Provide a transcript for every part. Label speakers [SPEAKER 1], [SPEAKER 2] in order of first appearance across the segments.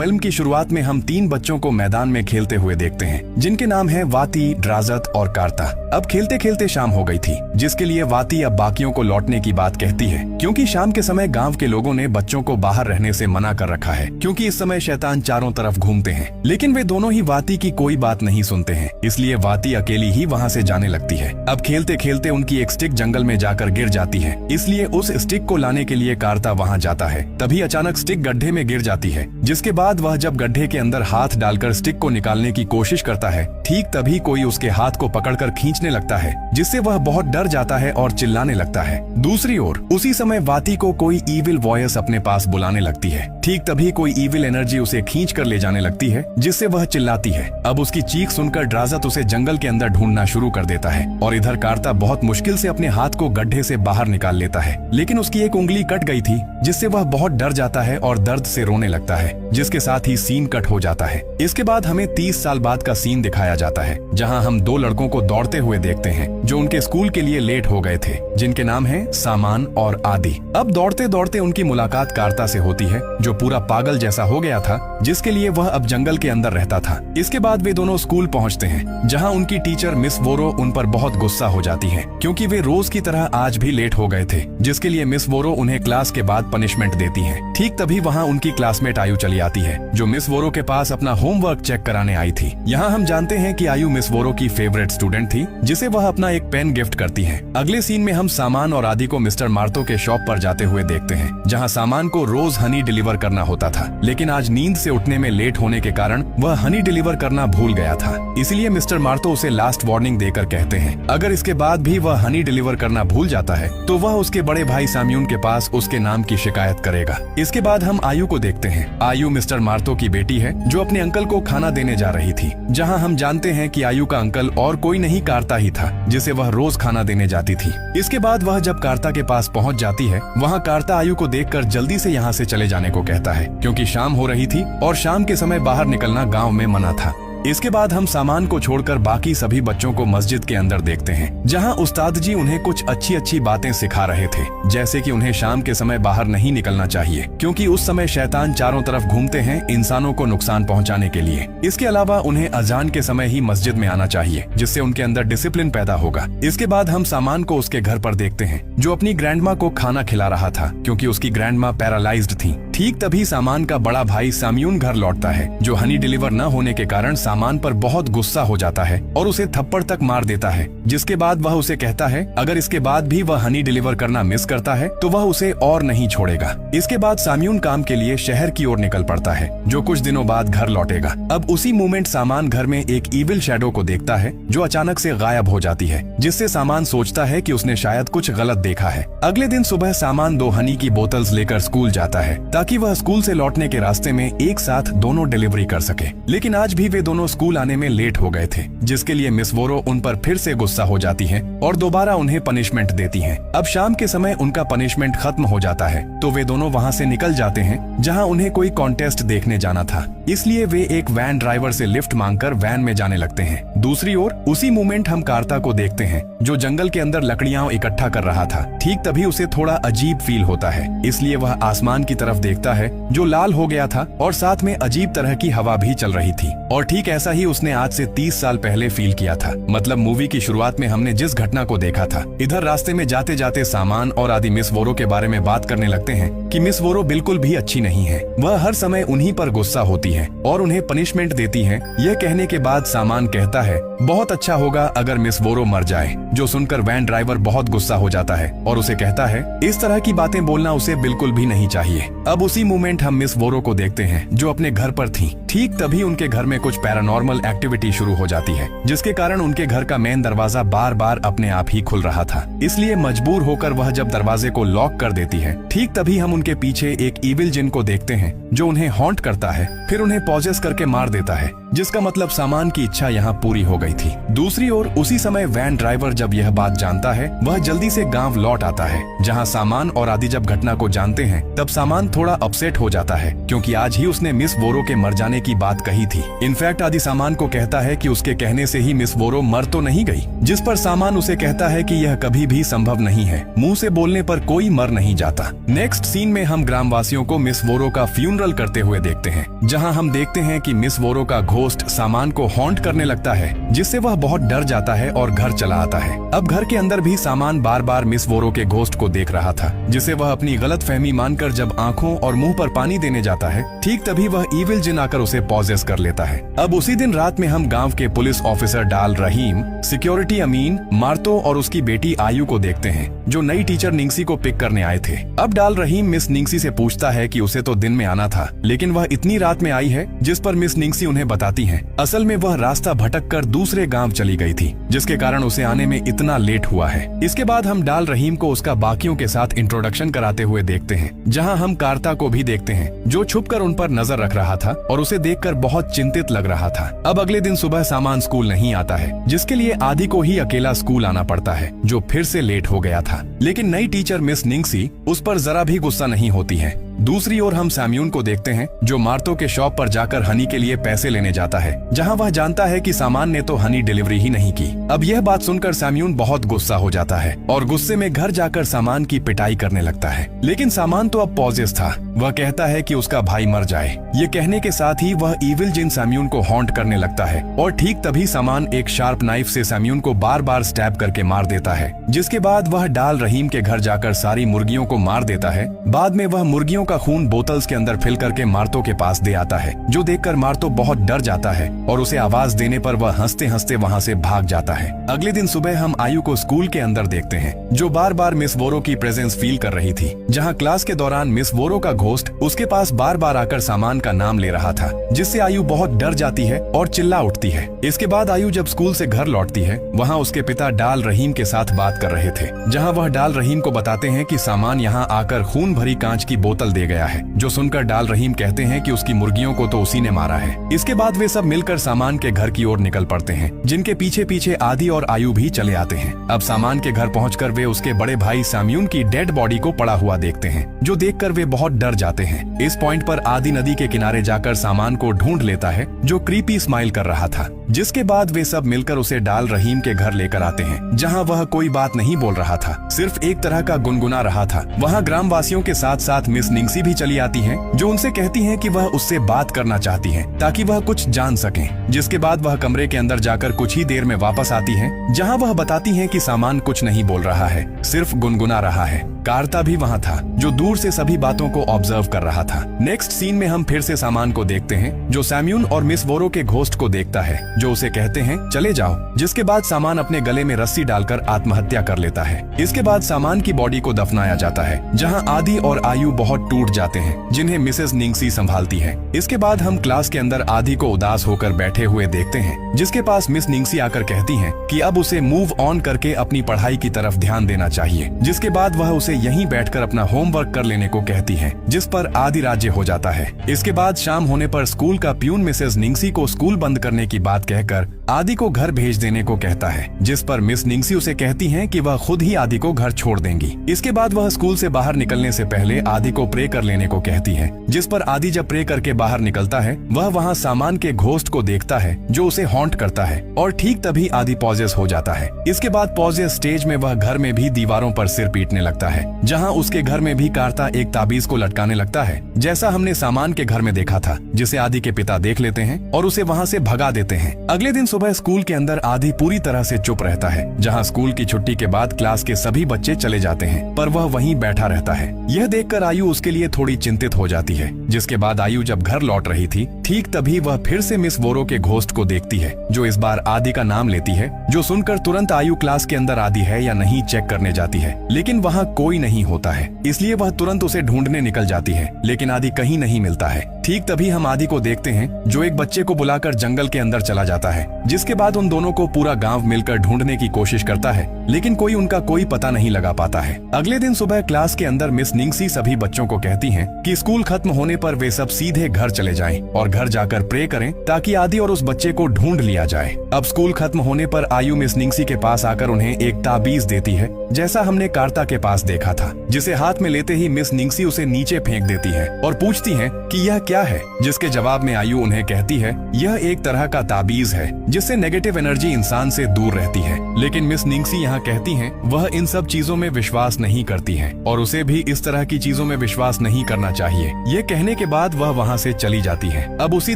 [SPEAKER 1] Film की शुरुआत में हम 3 बच्चों को मैदान में खेलते हुए देखते हैं, जिनके नाम हैं वाती, ड्राजत और कार्ता। अब खेलते खेलते शाम हो गई थी, जिसके लिए वाती अब बाकियों को लौटने की बात कहती है, क्योंकि शाम के समय गांव के लोगों ने बच्चों को बाहर रहने से मना कर रखा है, क्योंकि इस समय शैतान चारों तरफ घूमते हैं। लेकिन वे दोनों ही वाती की कोई बात नहीं सुनते हैं, इसलिए वाती अकेली ही वहाँ से जाने लगती है। अब खेलते खेलते उनकी एक स्टिक जंगल में जाकर गिर जाती है, इसलिए उस स्टिक को लाने के लिए कार्ता वहाँ जाता है। तभी अचानक स्टिक गड्ढे में गिर जाती है, जिसके बाद वह जब गड्ढे के अंदर हाथ डालकर स्टिक को निकालने की कोशिश करता है, ठीक तभी कोई उसके हाथ को पकड़कर खींचने लगता है, जिससे वह बहुत डर जाता है और चिल्लाने लगता है। दूसरी ओर उसी समय वाती को कोई ईविल वॉयस अपने पास बुलाने लगती है। ठीक तभी कोई ईविल एनर्जी उसे खींच कर ले जाने लगती है, जिससे वह चिल्लाती है। अब उसकी चीख सुनकर ड्राजत उसे जंगल के अंदर ढूंढना शुरू कर देता है और इधर कार्ता बहुत मुश्किल से अपने हाथ को गड्ढे से बाहर निकाल लेता है, लेकिन उसकी एक उंगली कट गई थी, जिससे वह बहुत डर जाता है और दर्द से रोने लगता है, जिसके साथ ही सीन कट हो जाता है। इसके बाद हमें 30 साल बाद का सीन दिखाया जाता है, जहां हम 2 लड़कों को दौड़ते हुए देखते हैं, जो उनके स्कूल के लिए लेट हो गए थे, जिनके नाम हैं सामान और आदि। अब दौड़ते दौड़ते उनकी मुलाकात कार्ता से होती है, जो पूरा पागल जैसा हो गया था, जिसके लिए वह अब जंगल के अंदर रहता था। इसके बाद वे दोनों स्कूल पहुंचते हैं, जहां उनकी टीचर मिस वोरो उन पर बहुत गुस्सा हो जाती है, क्योंकि वे रोज की तरह आज भी लेट हो गए थे, जिसके लिए मिस वोरो उन्हें क्लास के बाद पनिशमेंट देती है। ठीक तभी वहाँ उनकी क्लासमेट आयु चली आती है, जो मिस वोरो के पास अपना होमवर्क चेक कराने आई थी। यहाँ हम जानते हैं कि आयु मिस वोरो की फेवरेट स्टूडेंट थी, जिसे वह अपना एक पेन गिफ्ट करती है। अगले सीन में हम सामान और आदि को मिस्टर मार्तो के शॉप पर जाते हुए देखते हैं, जहाँ सामान को रोज हनी डिलीवर करना होता था, लेकिन आज नींद से उठने में लेट होने के कारण वह हनी डिलीवर करना भूल गया था। इसलिए मिस्टर मार्तो उसे लास्ट वार्निंग देकर कहते हैं, अगर इसके बाद भी वह हनी डिलीवर करना भूल जाता है तो वह उसके बड़े भाई साम्यून के पास उसके नाम की शिकायत करेगा। इसके बाद हम आयु को देखते हैं। आयु मिस्टर मार्तो की बेटी है, जो अपने अंकल को खाना देने जा रही थी, जहां हम जानते हैं कि आयु का अंकल और कोई नहीं कार्ता ही था, जिसे वह रोज खाना देने जाती थी। इसके बाद वह जब कार्ता के पास पहुंच जाती है, वहां कार्ता आयु को देखकर जल्दी से यहां से चले जाने को कहता है, क्योंकि शाम हो रही थी और शाम के समय बाहर निकलना गाँव में मना था। इसके बाद हम सामान को छोड़कर बाकी सभी बच्चों को मस्जिद के अंदर देखते हैं, जहां उस्ताद जी उन्हें कुछ अच्छी अच्छी बातें सिखा रहे थे, जैसे कि उन्हें शाम के समय बाहर नहीं निकलना चाहिए, क्योंकि उस समय शैतान चारों तरफ घूमते हैं इंसानों को नुकसान पहुंचाने के लिए। इसके अलावा उन्हें अजान के समय ही मस्जिद में आना चाहिए, जिससे उनके अंदर डिसिप्लिन पैदा होगा। इसके बाद हम सामान को उसके घर पर देखते हैं, जो अपनी ग्रैंडमा को खाना खिला रहा था, क्योंकि उसकी ग्रैंडमा पैरालाइज्ड थी। ठीक तभी सामान का बड़ा भाई साम्यून घर लौटता है, जो हनी डिलीवर न होने के कारण सामान पर बहुत गुस्सा हो जाता है और उसे थप्पड़ तक मार देता है, जिसके बाद वह उसे कहता है अगर इसके बाद भी वह हनी डिलीवर करना मिस करता है तो वह उसे और नहीं छोड़ेगा। इसके बाद साम्यून काम के लिए शहर की ओर निकल पड़ता है, जो कुछ दिनों बाद घर लौटेगा। अब उसी मोमेंट सामान घर में एक ईविल शैडो को देखता है, जो अचानक से गायब हो जाती है, जिससे सामान सोचता है कि उसने शायद कुछ गलत देखा है। अगले दिन सुबह सामान 2 हनी की बोतल्स लेकर स्कूल जाता है, ताकि वह स्कूल से लौटने के रास्ते में एक साथ दोनों डिलीवरी कर सके। लेकिन आज भी वे दोनों स्कूल आने में लेट हो गए थे, जिसके लिए मिस वोरो उन पर फिर से गुस्सा हो जाती है और दोबारा उन्हें पनिशमेंट देती हैं। अब शाम के समय उनका पनिशमेंट खत्म हो जाता है, तो वे दोनों वहां से निकल जाते हैं, जहां उन्हें कोई कॉन्टेस्ट देखने जाना था, इसलिए वे एक वैन ड्राइवर से लिफ्ट मांगकर वैन में जाने लगते हैं। दूसरी ओर उसी मोमेंट हम कार्ता को देखते हैं, जो जंगल के अंदर लकड़ियां इकट्ठा कर रहा था। ठीक तभी उसे थोड़ा अजीब फील होता है, इसलिए वह आसमान की तरफ देखता है, जो लाल हो गया था और साथ में अजीब तरह की हवा भी चल रही थी। और ठीक ऐसा ही उसने आज से 30 साल पहले फील किया था, मतलब मूवी की शुरुआत में हमने जिस घटना को देखा था। इधर रास्ते में जाते जाते सामान और आदि मिस वोरो के बारे में बात करने लगते हैं कि मिस वोरो बिल्कुल भी अच्छी नहीं है, वह हर समय उन्हीं पर गुस्सा होती है और उन्हें पनिशमेंट देती है। यह कहने के बाद सामान कहता है बहुत अच्छा होगा अगर मिस वोरो मर जाए, जो सुनकर वैन ड्राइवर बहुत गुस्सा हो जाता है और उसे कहता है इस तरह की बातें बोलना उसे बिल्कुल भी नहीं चाहिए। अब उसी मोमेंट हम मिस वोरो को देखते हैं, जो अपने घर पर थी। ठीक तभी उनके घर में कुछ पैरानॉर्मल एक्टिविटी शुरू हो जाती है, जिसके कारण उनके घर का मेन दरवाजा बार बार अपने आप ही खुल रहा था, इसलिए मजबूर होकर वह जब दरवाजे को लॉक कर देती है, ठीक तभी हम उनके पीछे एक ईविल जिन को देखते हैं, जो उन्हें हॉन्ट करता है, फिर उन्हें पॉजेस करके मार देता है, जिसका मतलब सामान की इच्छा यहाँ पूरी हो गई थी। दूसरी ओर उसी समय वैन ड्राइवर जब यह बात जानता है वह जल्दी से गांव लौट आता है, जहाँ सामान और आदि जब घटना को जानते हैं तब सामान थोड़ा अपसेट हो जाता है, क्योंकि आज ही उसने मिस वोरो के मर जाने की बात कही थी। इनफैक्ट आदि सामान को कहता है कि उसके कहने से ही मिस वोरो मर तो नहीं गई, जिस पर सामान उसे कहता है कि यह कभी भी संभव नहीं है, मुंह से बोलने पर कोई मर नहीं जाता। नेक्स्ट सीन में हम ग्रामवासियों को मिस वोरो का फ्यूनरल करते हुए देखते हैं, जहां हम देखते हैं कि मिस वोरो का घोस्ट सामान को हॉन्ट करने लगता है, जिससे वह बहुत डर जाता है और घर चला आता है। अब घर के अंदर भी सामान बार बार मिस वोरो के घोस्ट को देख रहा था, जिसे वह अपनी गलत फहमी मानकर जब आंखों और मुंह पर पानी देने जाता है, ठीक तभी वह ईविल जिन आकर उसे पॉजेस कर लेता है। अब उसी दिन रात में हम गांव के पुलिस ऑफिसर डाल रहीम, सिक्योरिटी अमीन, मार्तो और उसकी बेटी आयु को देखते हैं, जो नई टीचर निंगसी को पिक करने आए थे। अब डाल रहीम मिस निंगसी से पूछता है कि उसे तो दिन में आना था, लेकिन वह इतनी रात में आई है, जिस पर मिस निंगसी उन्हें बताती हैं असल में वह रास्ता भटक कर दूसरे गांव चली गई थी, जिसके कारण उसे आने में इतना लेट हुआ है। इसके बाद हम डाल रहीम को उसका बाकियों के साथ इंट्रोडक्शन कराते हुए देखते हैं, जहां हम कार्ता को भी देखते हैं, जो छुपकर उन पर नजर रख रहा था और उसे देखकर बहुत चिंतित लग रहा था। अब अगले दिन सुबह सामान स्कूल नहीं आता है, जिसके लिए आदि को ही अकेला स्कूल आना पड़ता है, जो फिर से लेट हो गया था। लेकिन नई टीचर मिस निंगसी उस पर जरा भी गुस्सा नहीं होती है। दूसरी ओर हम सैम्यून को देखते हैं, जो मार्तो के शॉप पर जाकर हनी के लिए पैसे लेने जाता है, जहां वह जानता है कि सामान ने तो हनी डिलीवरी ही नहीं की। अब यह बात सुनकर सैम्यून बहुत गुस्सा हो जाता है और गुस्से में घर जाकर सामान की पिटाई करने लगता है। लेकिन सामान तो अब पॉजेस था, वह कहता है कि उसका भाई मर जाए। ये कहने के साथ ही वह ईविल जिन सैम्यून को हॉन्ट करने लगता है और ठीक तभी सामान एक शार्प नाइफ से सैम्यून को बार बार स्टैब करके मार देता है, जिसके बाद वह डाल रहीम के घर जाकर सारी मुर्गियों को मार देता है। बाद में वह मुर्गियों का खून बोतल्स के अंदर फिल करके मार्तो के पास दे आता है, जो देखकर मार्तो बहुत डर जाता है और उसे आवाज देने पर वह हंसते हंसते वहां से भाग जाता है। अगले दिन सुबह हम आयु को स्कूल के अंदर देखते हैं, जो बार बार मिस वोरो की प्रेजेंस फील कर रही थी, जहां क्लास के दौरान मिस वोरो का घोस्ट उसके पास बार बार आकर सामान का नाम ले रहा था, जिससे आयु बहुत डर जाती है और चिल्ला उठती है। इसके बाद आयु जब स्कूल से घर लौटती है, वहाँ उसके पिता डाल रहीम के साथ बात कर रहे थे, जहाँ वह डाल रहीम को बताते हैं कि सामान यहाँ आकर खून भरी कांच की बोतल दे गया है, जो सुनकर डाल रहीम कहते हैं कि उसकी मुर्गियों को तो उसी ने मारा है। इसके बाद वे सब मिलकर सामान के घर की ओर निकल पड़ते हैं, जिनके पीछे पीछे आदि और आयु भी चले आते हैं। अब सामान के घर पहुंचकर वे उसके बड़े भाई सैम्यून की डेड बॉडी को पड़ा हुआ देखते हैं, जो देखकर वे बहुत डर जाते हैं। इस पॉइंट पर आदि नदी के किनारे जाकर सामान को ढूंढ लेता है, जो क्रीपी स्माइल कर रहा था, जिसके बाद वे सब मिलकर उसे डाल रहीम के घर लेकर आते हैं, जहां वह कोई बात नहीं बोल रहा था, सिर्फ एक तरह का गुनगुना रहा था। वहां ग्रामवासियों के साथ साथ मिस निंगसी भी चली आती हैं, जो उनसे कहती हैं कि वह उससे बात करना चाहती हैं, ताकि वह कुछ जान सकें। जिसके बाद वह कमरे के अंदर जाकर कुछ ही देर में वापस आती हैं, जहां वह बताती हैं कि सामान कुछ नहीं बोल रहा है, सिर्फ गुनगुना रहा है। कार्ता भी वहां था, जो दूर से सभी बातों को ऑब्जर्व कर रहा था। नेक्स्ट सीन में हम फिर से सामान को देखते हैं, जो सैम्यून और मिस वोरो के घोस्ट को देखता है, जो उसे कहते हैं चले जाओ। जिसके बाद सामान अपने गले में रस्सी डालकर आत्महत्या कर लेता है। इसके बाद सामान की बॉडी को दफनाया जाता है, जहां आदि और आयु बहुत टूट जाते हैं, जिन्हें मिसेस निंगसी संभालती है। इसके बाद हम क्लास के अंदर आदि को उदास होकर बैठे हुए देखते हैं, जिसके पास मिस निंगसी आकर कहती हैं कि अब उसे मूव ऑन करके अपनी पढ़ाई की तरफ ध्यान देना चाहिए। जिसके बाद वह उसे यहीं बैठकर अपना होमवर्क कर लेने को कहती है, जिस पर आदि राज्य हो जाता है। इसके बाद शाम होने पर स्कूल का प्यून मिसेस निंगसी को स्कूल बंद करने की बात कहकर आदि को घर भेज देने को कहता है, जिस पर मिस निंगसी उसे कहती हैं कि वह खुद ही आदि को घर छोड़ देंगी। इसके बाद वह स्कूल से बाहर निकलने से पहले आदि को प्रे कर लेने को कहती है, जिस पर आदि जब प्रे करके बाहर निकलता है, वह वहाँ सामान के घोस्ट को देखता है, जो उसे हॉन्ट करता है, और ठीक तभी आदि पॉजेस हो जाता है। इसके बाद पॉजेस स्टेज में वह घर में भी दीवारों पर सिर पीटने लगता है, जहाँ उसके घर में भी कार्ता एक ताबीज को लटकाने लगता है, जैसा हमने सामान के घर में देखा था, जिसे आदि के पिता देख लेते हैं और उसे वहाँ से भगा देते हैं। अगले दिन सुबह स्कूल के अंदर आदि पूरी तरह से चुप रहता है, जहाँ स्कूल की छुट्टी के बाद क्लास के सभी बच्चे चले जाते हैं, पर वह वहीं बैठा रहता है। यह देखकर आयु उसके लिए थोड़ी चिंतित हो जाती है। जिसके बाद आयु जब घर लौट रही थी, ठीक तभी वह फिर से मिस वोरो के घोस्ट को देखती है, जो इस बार आदि का नाम लेती है, जो सुनकर तुरंत आयु क्लास के अंदर आदि है या नहीं चेक करने जाती है, लेकिन वहाँ कोई नहीं होता है, इसलिए वह तुरंत उसे ढूंढने निकल जाती है, लेकिन आदि कहीं नहीं मिलता है। ठीक तभी हम आदि को देखते हैं, जो एक बच्चे को बुलाकर जंगल के अंदर चला जाता है। जिसके बाद उन दोनों को पूरा गांव मिलकर ढूंढने की कोशिश करता है, लेकिन कोई उनका कोई पता नहीं लगा पाता है। अगले दिन सुबह क्लास के अंदर मिस निंगसी सभी बच्चों को कहती हैं कि स्कूल खत्म होने पर वे सब सीधे घर चले जाएं और घर जाकर प्रे करें ताकि आदि और उस बच्चे को ढूंढ लिया जाए। अब स्कूल खत्म होने पर आयु मिस निंगसी के पास आकर उन्हें एक ताबीज देती है, जैसा हमने कार्ता के पास देखा था, जिसे हाथ में लेते ही मिस निंगसी उसे नीचे फेंक देती है और पूछती है कि यह क्या है, जिसके जवाब में आयु उन्हें कहती है यह एक तरह का ताबीज है जिससे नेगेटिव एनर्जी इंसान से दूर रहती है। लेकिन मिस निंगसी यहाँ कहती हैं वह इन सब चीजों में विश्वास नहीं करती हैं और उसे भी इस तरह की चीजों में विश्वास नहीं करना चाहिए। ये कहने के बाद वह वहाँ से चली जाती है। अब उसी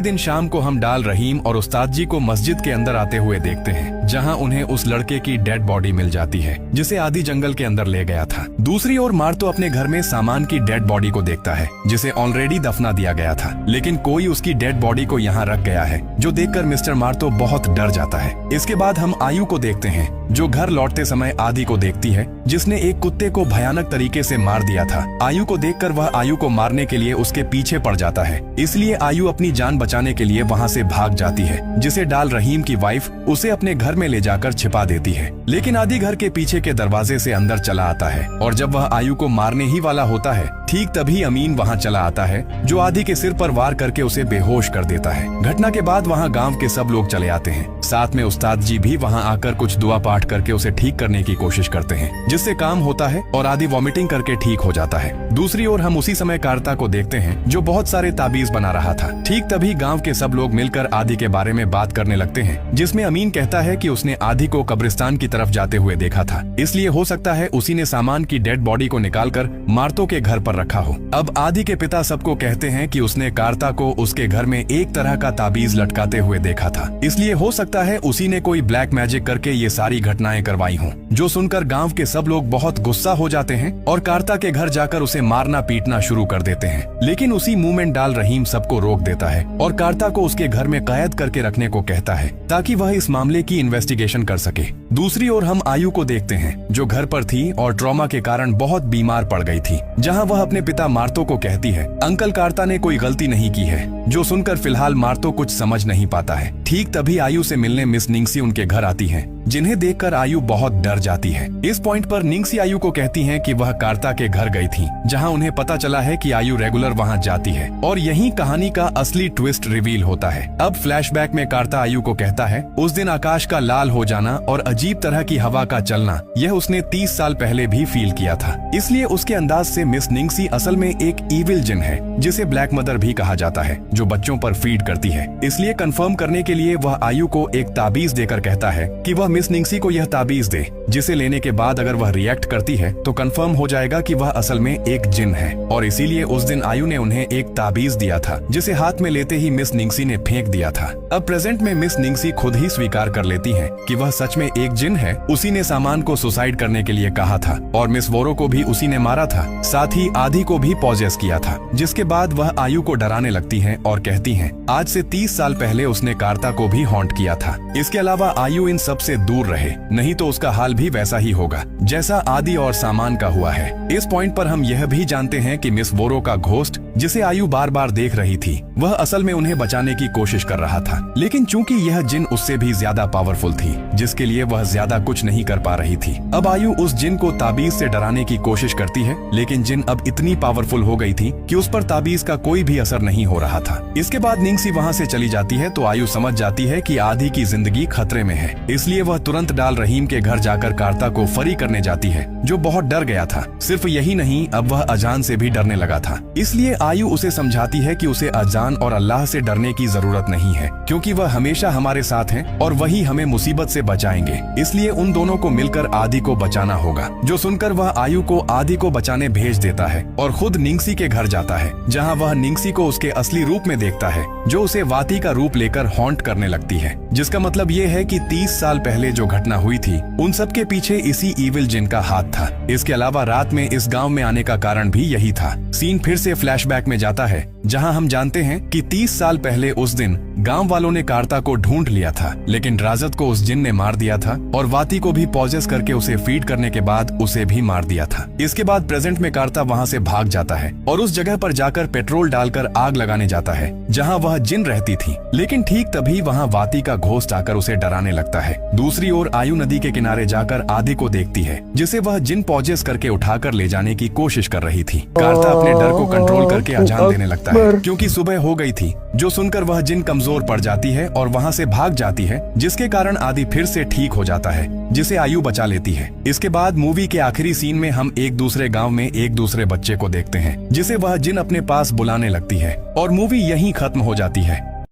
[SPEAKER 1] दिन शाम को हम डाल रहीम और उस्ताद जी को मस्जिद के अंदर आते हुए देखते हैं, जहाँ उन्हें उस लड़के की डेड बॉडी मिल जाती है जिसे आदि जंगल के अंदर ले गया था। दूसरी ओर मार्तो अपने घर में सामान की डेड बॉडी को देखता है जिसे ऑलरेडी दफना दिया गया था, लेकिन कोई उसकी डेड बॉडी को यहाँ रख गया है, जो देखकर मिस्टर मार्तो बहुत डर जाता है। इसके बाद हम आयु को देखते हैं जो घर लौटते समय आदि को देखती है जिसने एक कुत्ते को भयानक तरीके से मार दिया था। आयु को देखकर वह आयु को मारने के लिए उसके पीछे पड़ जाता है, इसलिए आयु अपनी जान बचाने के लिए वहाँ से भाग जाती है, जिसे डाल रहीम की वाइफ उसे अपने घर में ले जाकर छिपा देती है। लेकिन आदि घर के पीछे के दरवाजे से अंदर चला आता है और जब वह आयु को मारने ही वाला होता है, ठीक तभी अमीन वहाँ चला आता है जो आदि के सिर पर वार करके उसे बेहोश कर देता है। घटना के बाद वहाँ गांव के सब लोग चले आते हैं, साथ में उस्ताद जी भी वहाँ आकर कुछ दुआ पाठ करके उसे ठीक करने की कोशिश करते हैं, जिससे काम होता है और आदि वॉमिटिंग करके ठीक हो जाता है। दूसरी ओर हम उसी समय कार्ता को देखते हैं जो बहुत सारे ताबीज बना रहा था। ठीक तभी गाँव के सब लोग मिलकर आदि के बारे में बात करने लगते हैं, जिसमें अमीन कहता है कि उसने आदि को कब्रिस्तान की तरफ जाते हुए देखा था, इसलिए हो सकता है उसी ने सामान की डेड बॉडी को निकालकर मार्तो के घर पर रखा हो। अब आदि के पिता सबको कहते हैं कि उसने कार्ता को उसके घर में एक तरह का ताबीज लटकाते हुए देखा था, इसलिए हो सकता है उसी ने कोई ब्लैक मैजिक करके ये सारी घटनाएं करवाई हों। जो सुनकर गांव के सब लोग बहुत गुस्सा हो जाते हैं और कार्ता के घर जाकर उसे मारना पीटना शुरू कर देते हैं, लेकिन उसी मूवमेंट डाल रहीम सबको रोक देता है और कार्ता को उसके घर में कैद करके रखने को कहता है ताकि वह इस मामले की इन्वेस्टिगेशन कर सके। दूसरी ओर हम आयु को देखते हैं जो घर पर थी और ट्रॉमा के कारण बहुत बीमार पड़ गई थी, जहां वह अपने पिता मार्तो को कहती है अंकल कार्ता ने कोई गलती नहीं की है, जो सुनकर फिलहाल मार्तो कुछ समझ नहीं पाता है। ठीक तभी आयु से मिलने मिस निंगसी उनके घर आती है, जिन्हें देखकर आयु बहुत डर जाती है। इस पॉइंट पर निंगसी आयु को कहती हैं कि वह कार्ता के घर गई थी, जहां उन्हें पता चला है कि आयु रेगुलर वहां जाती है और यही कहानी का असली ट्विस्ट रिवील होता है। अब फ्लैशबैक में कार्ता आयु को कहता है उस दिन आकाश का लाल हो जाना और अजीब तरह की हवा का चलना, यह उसने 30 साल पहले भी फील किया था, इसलिए उसके अंदाज से मिस निंगसी असल में एक ईविल जिन है जिसे ब्लैक मदर भी कहा जाता है, जो बच्चों पर फीड करती है। इसलिए कंफर्म करने के लिए वह आयु को एक ताबीज देकर कहता है कि वह मिस निंगसी को यह ताबीज दे, जिसे लेने के बाद अगर वह रिएक्ट करती है तो कंफर्म हो जाएगा कि वह असल में एक जिन है। और इसीलिए उस दिन आयु ने उन्हें एक ताबीज दिया था, जिसे हाथ में लेते ही मिस निंगसी ने फेंक दिया था। अब प्रेजेंट में मिस निंगसी खुद ही स्वीकार कर लेती है कि वह सच में एक जिन है। उसी ने सामान को सुसाइड करने के लिए कहा था और मिस वोरो को भी उसी ने मारा था, साथ ही आदि को भी पॉजेस किया था। जिसके बाद वह आयु को डराने लगती है और कहती है आज से 30 साल पहले उसने कार्ता को भी हॉन्ट किया था। इसके अलावा आयु इन सब से दूर रहे, नहीं तो उसका हाल भी वैसा ही होगा जैसा आदि और सामान का हुआ है। इस पॉइंट पर हम यह भी जानते हैं कि मिस वोरो का घोस्ट, जिसे आयु बार बार देख रही थी, वह असल में उन्हें बचाने की कोशिश कर रहा था, लेकिन चूंकि यह जिन उससे भी ज्यादा पावरफुल थी, जिसके लिए वह ज्यादा कुछ नहीं कर पा रही थी। अब आयु उस जिन को ताबीज से डराने की कोशिश करती है, लेकिन जिन अब इतनी पावरफुल हो गई थी कि उस पर ताबीज का कोई भी असर नहीं हो रहा था। इसके बाद निंगसी वहाँ से चली जाती है तो आयु समझ जाती है कि आदि की जिंदगी खतरे में है, इसलिए वह तुरंत डाल रहीम के घर जाकर कार्ता को फरी करने जाती है, जो बहुत डर गया था। सिर्फ यही नहीं, अब वह अजान से भी डरने लगा था, इसलिए आयु उसे समझाती है कि उसे अजान और अल्लाह से डरने की जरूरत नहीं है, क्योंकि वह हमेशा हमारे साथ हैं और वही हमें मुसीबत से बचाएंगे। इसलिए उन दोनों को मिलकर आदि को बचाना होगा। जो सुनकर वह आयु को आदि को बचाने भेज देता है और खुद निंगसी के घर जाता है, जहाँ वह निंगसी को उसके असली रूप में देखता है, जो उसे वाती का रूप लेकर हॉन्ट करने लगती है। जिसका मतलब ये है कि 30 साल पहले जो घटना हुई थी, उन सब के पीछे इसी ईविल जिन का हाथ था। इसके अलावा रात में इस गांव में आने का कारण भी यही था। सीन फिर से फ्लैशबैक में जाता है, जहां हम जानते हैं कि 30 साल पहले उस दिन गांव वालों ने कार्ता को ढूंढ लिया था, लेकिन ड्राजत को उस जिन ने मार दिया था और वाती को भी पॉजेस करके उसे फीड करने के बाद उसे भी मार दिया था। इसके बाद प्रेजेंट में कार्ता वहां से भाग जाता है और उस जगह पर जाकर पेट्रोल डालकर आग लगाने जाता है जहां वह जिन रहती थी, लेकिन ठीक तभी वहां वाती का घोस्ट आकर उसे डराने लगता है। दूसरी ओर आयु नदी के किनारे जाकर आदि को देखती है, जिसे वह जिन पॉजेस करके उठाकर ले जाने की कोशिश कर रही थी। कार्ता अपने अपने डर को कंट्रोल करके अजान देने लगता है क्योंकि सुबह हो गई थी, जो सुनकर वह जिन कमजोर पड़ जाती है और वहाँ से भाग जाती है, जिसके कारण आदि फिर से ठीक हो जाता है, जिसे आयु बचा लेती है। इसके बाद मूवी के आखिरी सीन में हम एक दूसरे गांव में एक दूसरे बच्चे को देखते हैं, जिसे वह जिन अपने पास बुलाने लगती है और मूवी यहीं खत्म हो जाती है।